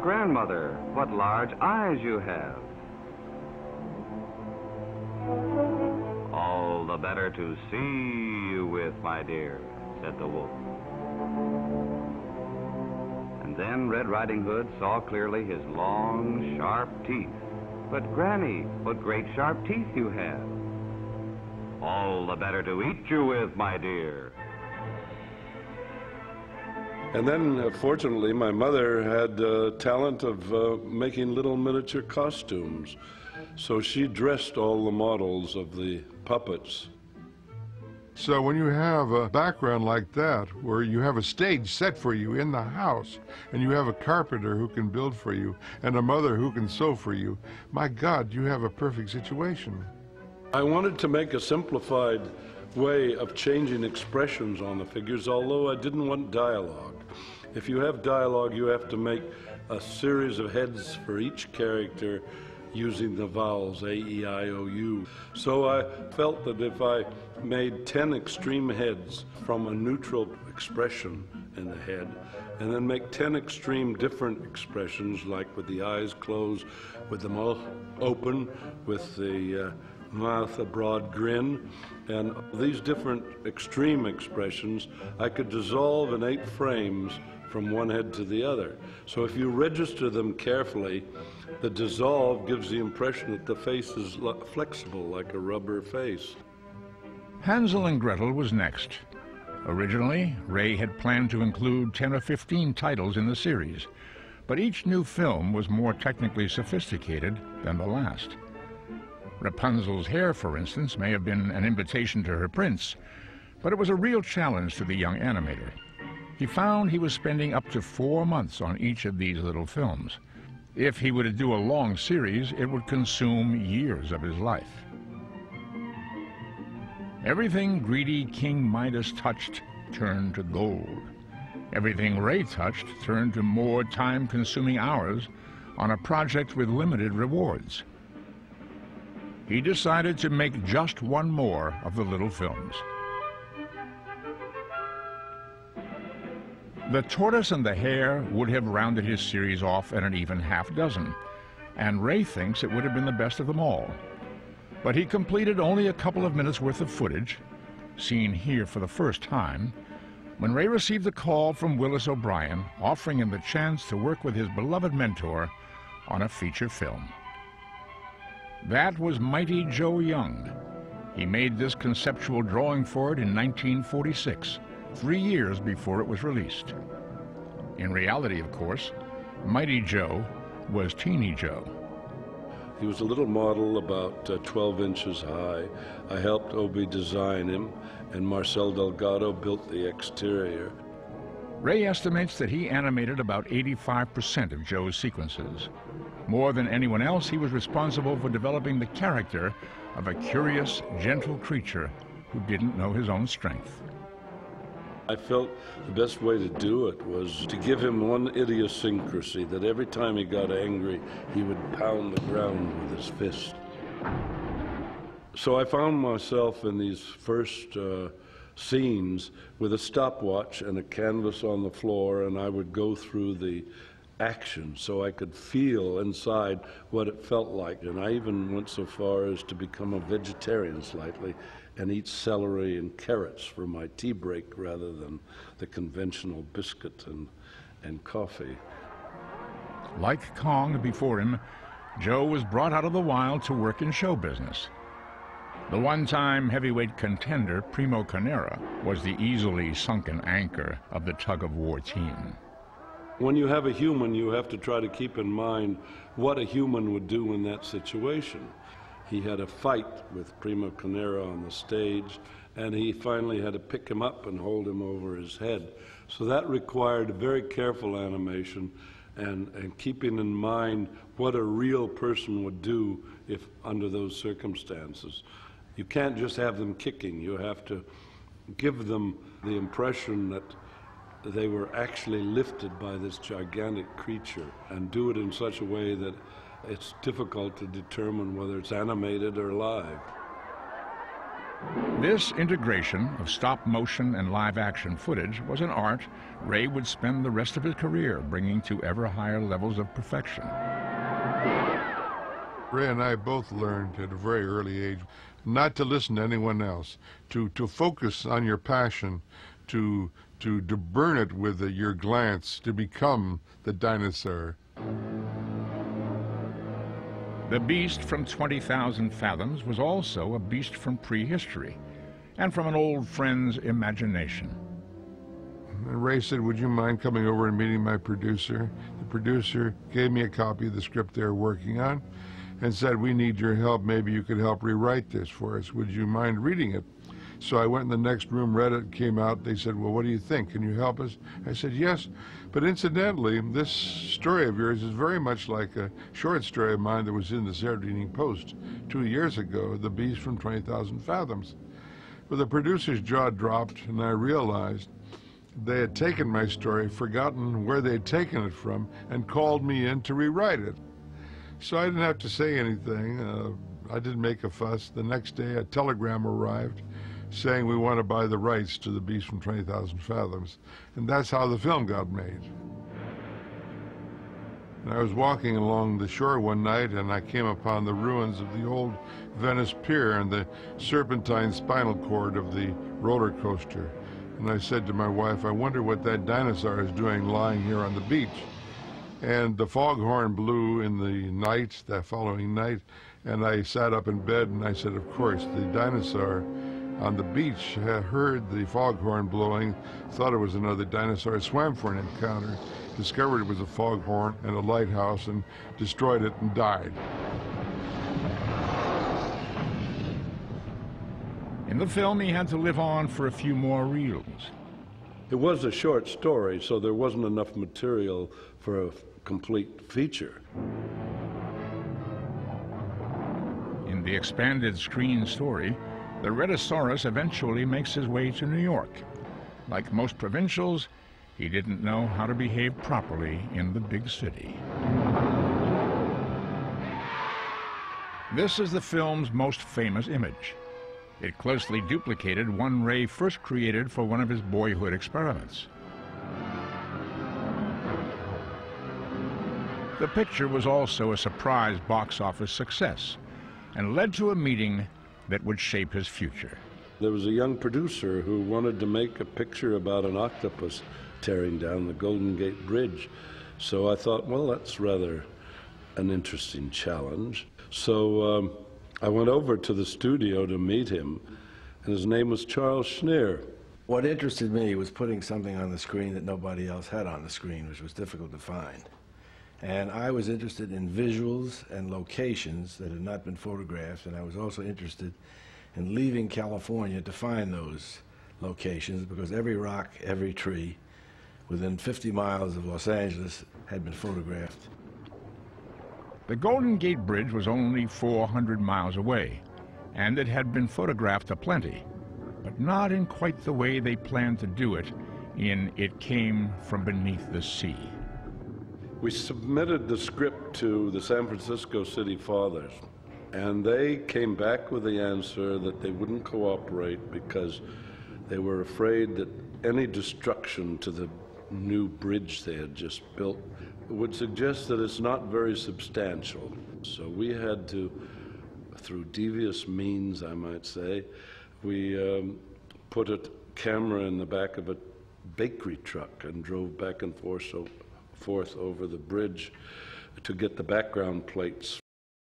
grandmother, what large eyes you have. All the better to see you with, my dear, said the wolf. And then Red Riding Hood saw clearly his long, sharp teeth. But Granny, what great sharp teeth you have. All the better to eat you with, my dear. And then, fortunately, my mother had talent of making little miniature costumes. So she dressed all the models of the puppets. So when you have a background like that, where you have a stage set for you in the house, and you have a carpenter who can build for you, and a mother who can sew for you, my God, you have a perfect situation. I wanted to make a simplified way of changing expressions on the figures, although I didn't want dialogue. If you have dialogue, you have to make a series of heads for each character using the vowels A, E, I, O, U. So I felt that if I made 10 extreme heads from a neutral expression in the head, and then make 10 extreme different expressions, like with the eyes closed, with the mouth open, with the mouth a broad grin, and these different extreme expressions I could dissolve in 8 frames from one head to the other. So if you register them carefully, the dissolve gives the impression that the face is flexible, like a rubber face. Hansel and Gretel was next. Originally, Ray had planned to include 10 or 15 titles in the series, but each new film was more technically sophisticated than the last. Rapunzel's hair, for instance, may have been an invitation to her prince, but it was a real challenge to the young animator. He found he was spending up to 4 months on each of these little films. If he were to do a long series, it would consume years of his life. Everything greedy King Midas touched turned to gold. Everything Ray touched turned to more time-consuming hours on a project with limited rewards. He decided to make just one more of the little films. The Tortoise and the Hare would have rounded his series off at an even half-dozen, and Ray thinks it would have been the best of them all. But he completed only a couple of minutes worth of footage, seen here for the first time, when Ray received a call from Willis O'Brien offering him the chance to work with his beloved mentor on a feature film. That was Mighty Joe Young. He made this conceptual drawing for it in 1946. 3 years before it was released. In reality, of course, Mighty Joe was Teeny Joe. He was a little model about 12 inches high. I helped Obi design him, and Marcel Delgado built the exterior. Ray estimates that he animated about 85% of Joe's sequences. More than anyone else, he was responsible for developing the character of a curious, gentle creature who didn't know his own strength. I felt the best way to do it was to give him one idiosyncrasy, that every time he got angry, he would pound the ground with his fist. So I found myself in these first scenes with a stopwatch and a canvas on the floor, and I would go through the action so I could feel inside what it felt like. And I even went so far as to become a vegetarian slightly and eat celery and carrots for my tea break rather than the conventional biscuit and coffee. Like Kong before him, Joe was brought out of the wild to work in show business. The one-time heavyweight contender, Primo Carnera, was the easily sunken anchor of the tug-of-war team. When you have a human, you have to try to keep in mind what a human would do in that situation. He had a fight with Primo Carnera on the stage, and he finally had to pick him up and hold him over his head. So that required very careful animation and keeping in mind what a real person would do if under those circumstances. You can't just have them kicking. You have to give them the impression that they were actually lifted by this gigantic creature and do it in such a way that it's difficult to determine whether it's animated or live. This integration of stop motion and live action footage was an art Ray would spend the rest of his career bringing to ever higher levels of perfection. Ray and I both learned at a very early age not to listen to anyone else, to focus on your passion, to burn it with your glance, to become the dinosaur. The beast from 20,000 Fathoms was also a beast from prehistory and from an old friend's imagination. And Ray said, "Would you mind coming over and meeting my producer?" The producer gave me a copy of the script they were working on and said, "We need your help. Maybe you could help rewrite this for us. Would you mind reading it?" So I went in the next room, read it, came out. They said, "Well, what do you think? Can you help us?" I said, "Yes. But incidentally, this story of yours is very much like a short story of mine that was in the Saturday Evening Post 2 years ago, The Beast from 20,000 Fathoms." Well, the producer's jaw dropped, and I realized they had taken my story, forgotten where they'd taken it from, and called me in to rewrite it. So I didn't have to say anything. I didn't make a fuss. The next day, a telegram arrived saying we want to buy the rights to The Beast from 20,000 Fathoms. And that's how the film got made. And I was walking along the shore one night, and I came upon the ruins of the old Venice Pier and the serpentine spinal cord of the roller coaster. And I said to my wife, "I wonder what that dinosaur is doing lying here on the beach." And the foghorn blew in the night, that following night, and I sat up in bed and I said, of course, the dinosaur on the beach had heard the foghorn blowing, thought it was another dinosaur, swam for an encounter, discovered it was a foghorn and a lighthouse, and destroyed it and died. In the film, he had to live on for a few more reels. It was a short story, so there wasn't enough material for a complete feature. In the expanded screen story, the Rhedosaurus eventually makes his way to New York. Like most provincials, he didn't know how to behave properly in the big city. This is the film's most famous image. It closely duplicated one Ray first created for one of his boyhood experiments. The picture was also a surprise box office success and led to a meeting that would shape his future. There was a young producer who wanted to make a picture about an octopus tearing down the Golden Gate Bridge. So I thought, well, that's rather an interesting challenge. So I went over to the studio to meet him, and his name was Charles Schneer. What interested me was putting something on the screen that nobody else had on the screen, which was difficult to find. And I was interested in visuals and locations that had not been photographed, and I was also interested in leaving California to find those locations, because every rock, every tree within 50 miles of Los Angeles had been photographed. The Golden Gate Bridge was only 400 miles away, and it had been photographed aplenty, but not in quite the way they planned to do it in It Came From Beneath the Sea. We submitted the script to the San Francisco City Fathers, and they came back with the answer that they wouldn't cooperate because they were afraid that any destruction to the new bridge they had just built would suggest that it's not very substantial. So we had to, through devious means, I might say, we put a camera in the back of a bakery truck and drove back and forth over the bridge to get the background plates